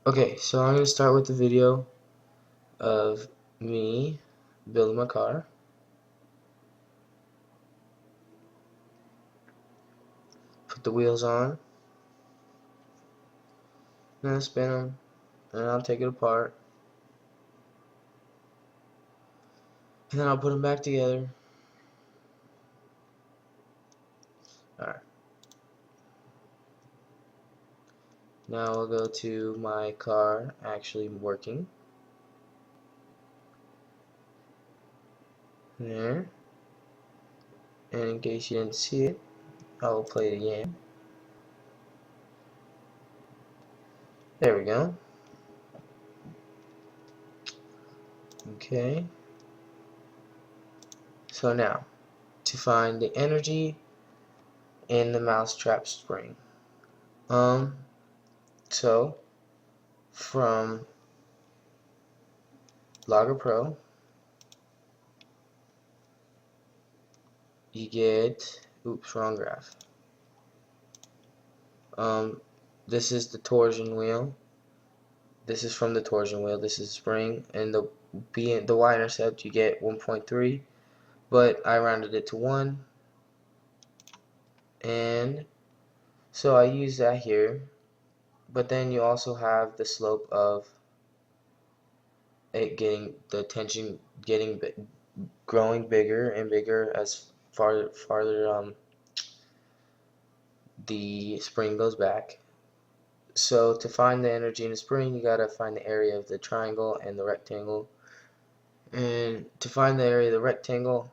Okay, so I'm going to start with the video of me building my car. Put the wheels on, and I'll spin them, and I'll take it apart, and then I'll put them back together. Alright, now I'll go to my car actually working. There, and in case you didn't see it, I will play it again. There we go. Okay, so now to find the energy in the mousetrap spring. So from Logger Pro, you get, oops, wrong graph. This is the torsion wheel. This is from the torsion wheel. This is spring, and the y-intercept you get 1.3, but I rounded it to 1, and so I use that here. But then you also have the slope of it getting the tension growing bigger and bigger as farther the spring goes back. So to find the energy in the spring, you gotta find the area of the triangle and the rectangle. And to find the area of the rectangle,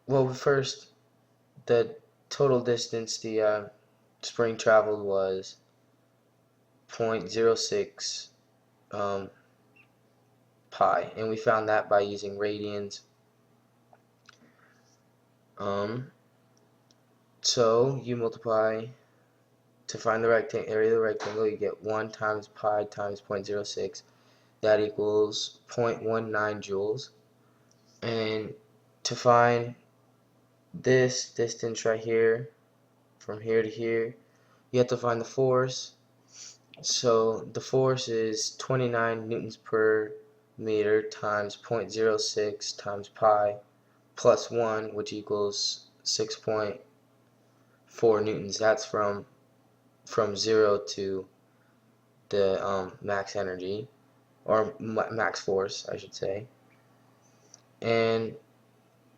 well, first, the total distance the spring traveled was 0.06 pi, and we found that by using radians. So you multiply to find the area of the rectangle, you get 1 times pi times 0.06. That equals 0.19 joules. And to find this distance right here, from here to here, you have to find the force. So the force is 29 newtons per meter times 0.06 times pi plus 1, which equals 6.4 newtons. That's from 0 to the max energy, or max force, I should say. And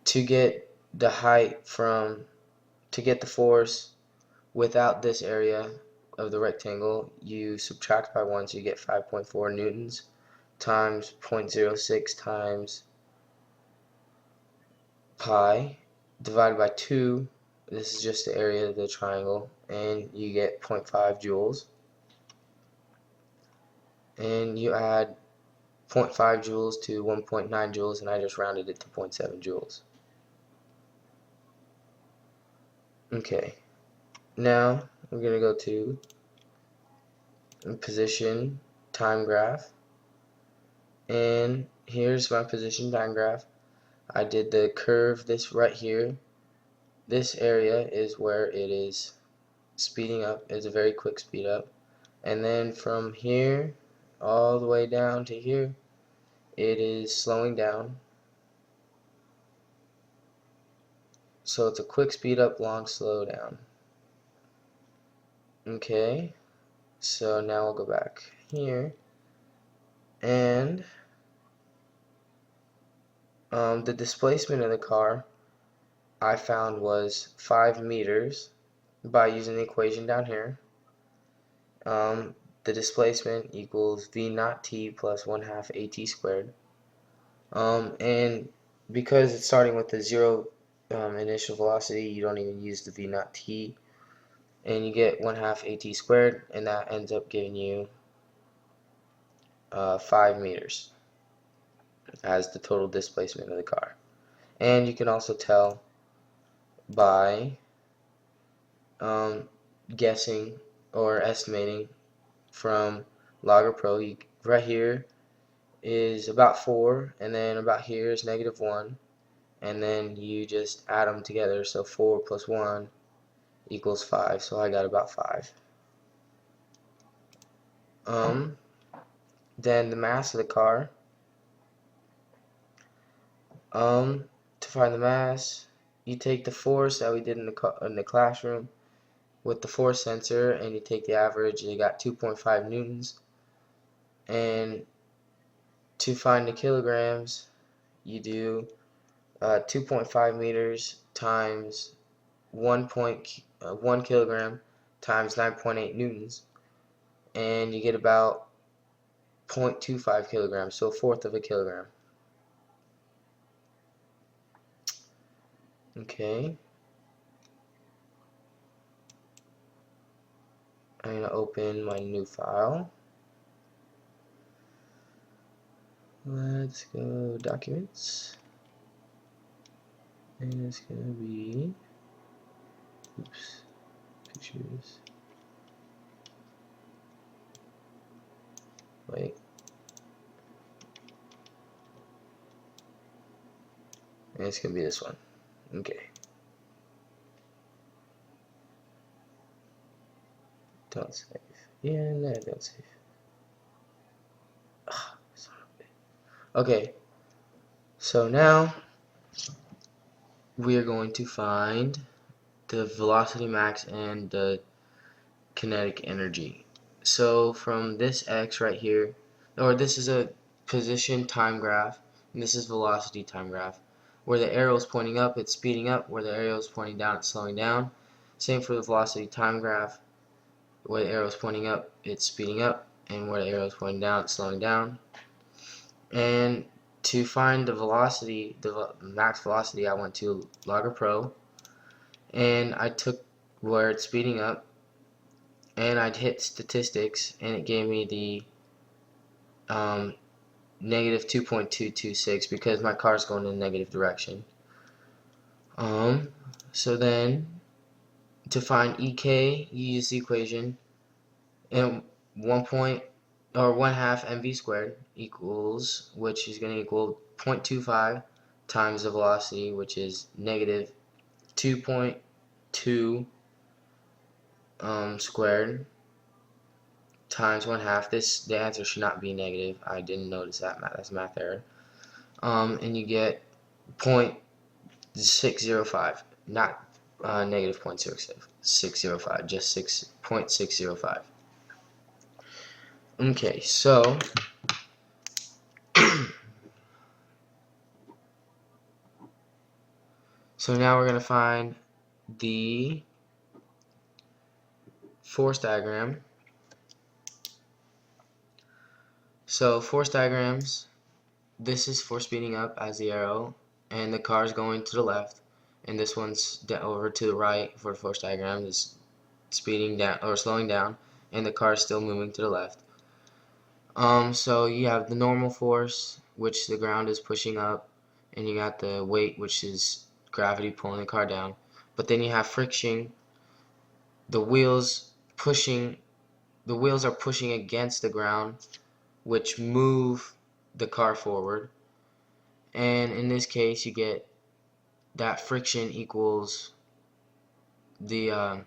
to get the height to get the force without this area of the rectangle, you subtract by 1, so you get 5.4 newtons times 0.06 times pi divided by 2. This is just the area of the triangle, and you get 0.5 joules. And you add 0.5 joules to 1.9 joules, and I just rounded it to 0.7 joules. Okay, now we're going to go to position time graph, and here's my position time graph. I did the curve this right here. This area is where it is speeding up. It's a very quick speed up, and then from here all the way down to here it is slowing down. So it's a quick speed up, long slow down. Okay, so now we'll go back here, and the displacement of the car I found was 5 meters by using the equation down here. The displacement equals v naught t plus 1/2 at squared. And because it's starting with the 0 initial velocity, you don't even use the v naught t, and you get 1/2 at squared, and that ends up giving you 5 meters as the total displacement of the car. And you can also tell by guessing or estimating from Logger Pro. Right here is about 4, and then about here is -1, and then you just add them together, so 4 plus 1 equals 5, so I got about 5. then the mass of the car. To find the mass, you take the force that we did in the classroom with the force sensor, and you take the average, and you got 2.5 newtons. And to find the kilograms, you do 2.5 meters times 1 kilogram times 9.8 newtons, and you get about 0.25 kilograms, so a fourth of a kilogram. Okay. I'm going to open my new file. Let's go documents. And it's going to be, oops, pictures. Wait. And it's going to be this one. Okay. Don't save. Yeah, no, don't save. Ugh, okay. So now we are going to find the velocity max and the kinetic energy. So from this x right here, or this is a position time graph, and this is velocity time graph. Where the arrow is pointing up, it's speeding up. Where the arrow is pointing down, it's slowing down. Same for the velocity time graph. Where the arrow is pointing up, it's speeding up, and where the arrow is pointing down, it's slowing down. And to find the velocity, the max velocity, I went to Logger Pro, and I took where it's speeding up, and I'd hit statistics, and it gave me the negative 2.226 because my car's going in the negative direction. So then to find EK, you use the equation, and 1 half mv squared equals, which is going to equal 0.25 times the velocity, which is negative 2.2 squared times 1 half. The answer should not be negative. I didn't notice that. That's a math error. And you get 0.605, not negative 0.605, just 0.605. Okay, so so now we're going to find the force diagram. So force diagrams, this is for speeding up as the arrow, and the car is going to the left, and this one's over to the right for the force diagram, is speeding down or slowing down, and the car is still moving to the left. So you have the normal force, which the ground is pushing up, and you got the weight, which is gravity pulling the car down. But then you have friction. The wheels are pushing against the ground, which move the car forward. And in this case, you get that friction equals the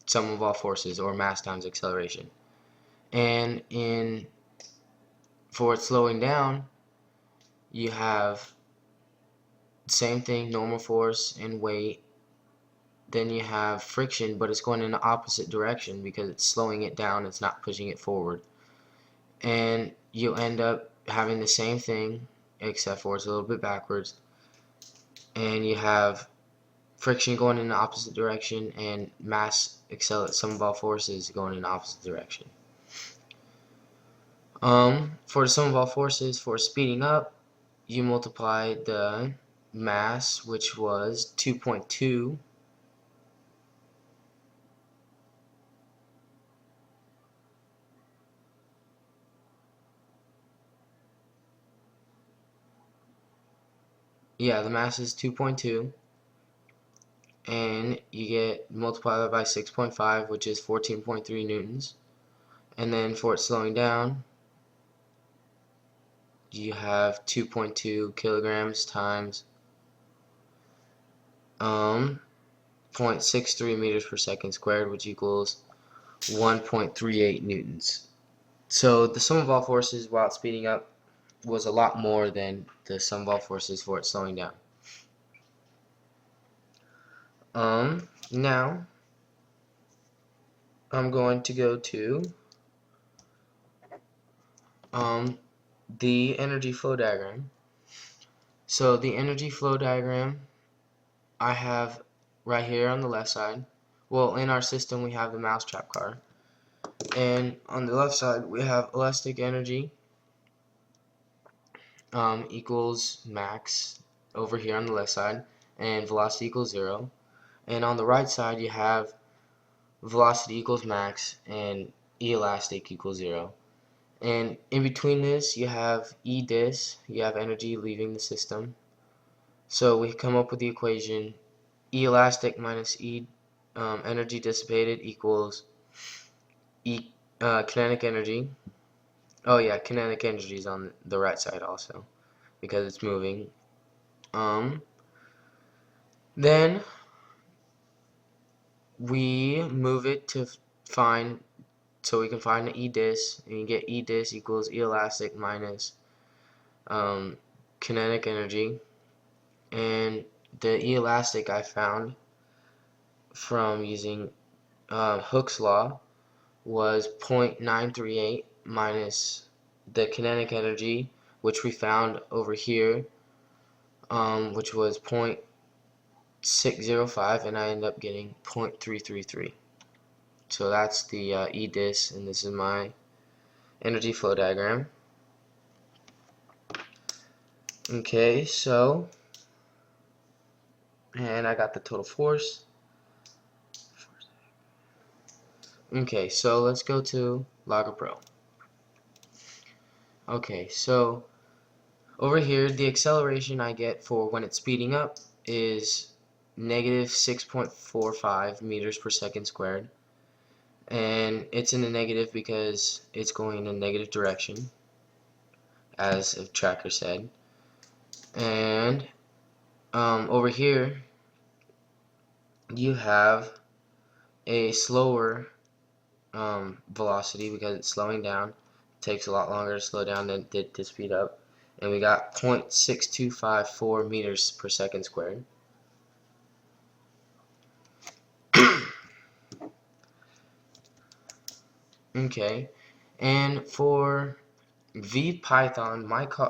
sum of all forces, or mass times acceleration. And for it slowing down, you have same thing, normal force and weight. Then you have friction, but it's going in the opposite direction because it's slowing it down, it's not pushing it forward. And you end up having the same thing, except for it's a little bit backwards. And you have friction going in the opposite direction, and mass sum of all forces going in the opposite direction. For the sum of all forces, for speeding up, you multiply the mass, which was 2.2, the mass is 2.2, and you get multiply that by 6.5, which is 14.3 newtons. And then for it slowing down, you have 2.2 kilograms times 0.63 meters per second squared, which equals 1.38 newtons. So the sum of all forces while it's speeding up was a lot more than the sum of all forces for it slowing down. Now I'm going to go to the energy flow diagram. So the energy flow diagram I have right here on the left side. Well, in our system we have the mousetrap car, and on the left side we have elastic energy equals max over here on the left side, and velocity equals 0. And on the right side you have velocity equals max and elastic equals 0. And in between this you have E dis, you have energy leaving the system. So we come up with the equation E elastic minus E energy dissipated equals kinetic energy. Oh yeah, kinetic energy is on the right side also because it's moving. Then we move it to find, so we can find the E dis, and you get E dis equals E elastic minus kinetic energy. And the E elastic I found from using Hooke's law was 0.938 minus the kinetic energy, which we found over here, which was 0.605, and I ended up getting 0.333. So that's the E dis, and this is my energy flow diagram. Okay, so, and I got the total force. Okay, so let's go to Logger Pro. Okay, so over here the acceleration I get for when it's speeding up is negative 6.45 meters per second squared, and it's in the negative because it's going in a negative direction, as the tracker said. And over here you have a slower velocity because it's slowing down. It takes a lot longer to slow down than it did to speed up, and we got 0.6254 meters per second squared. Okay, and for VPython,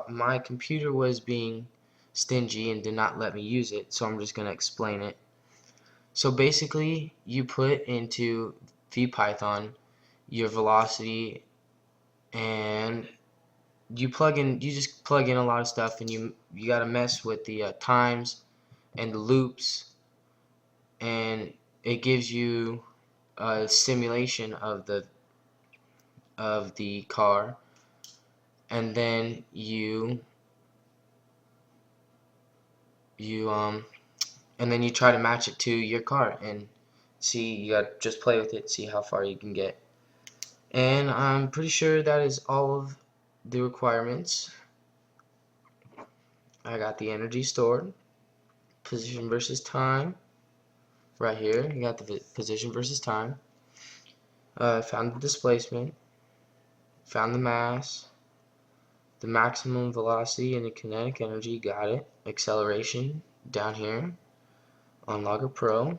my computer was being stingy and did not let me use it, so I'm just going to explain it. So basically, you put into VPython your velocity, and you just plug in a lot of stuff, and you got to mess with the times and the loops, and it gives you a simulation of the car, and then you try to match it to your car and see. You got to just play with it, see how far you can get. And I'm pretty sure that is all of the requirements. I got the energy stored, position versus time. Right here, you got the position versus time. Found the displacement, found the mass, the maximum velocity, and the kinetic energy. Got it. Acceleration down here on Logger Pro.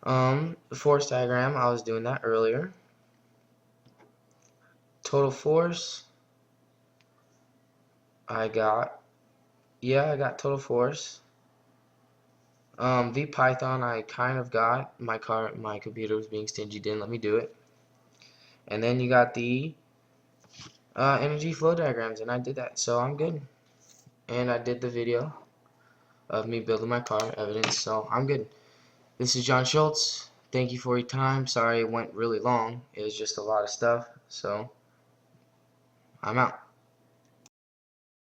The force diagram, I was doing that earlier. Total force, I got total force. VPython I kind of got. My computer was being stingy, didn't let me do it. And then you got the energy flow diagrams, and I did that, so I'm good. And I did the video of me building my car, evidence, so I'm good. This is John Schultz. Thank you for your time. Sorry it went really long. It was just a lot of stuff, so I'm out.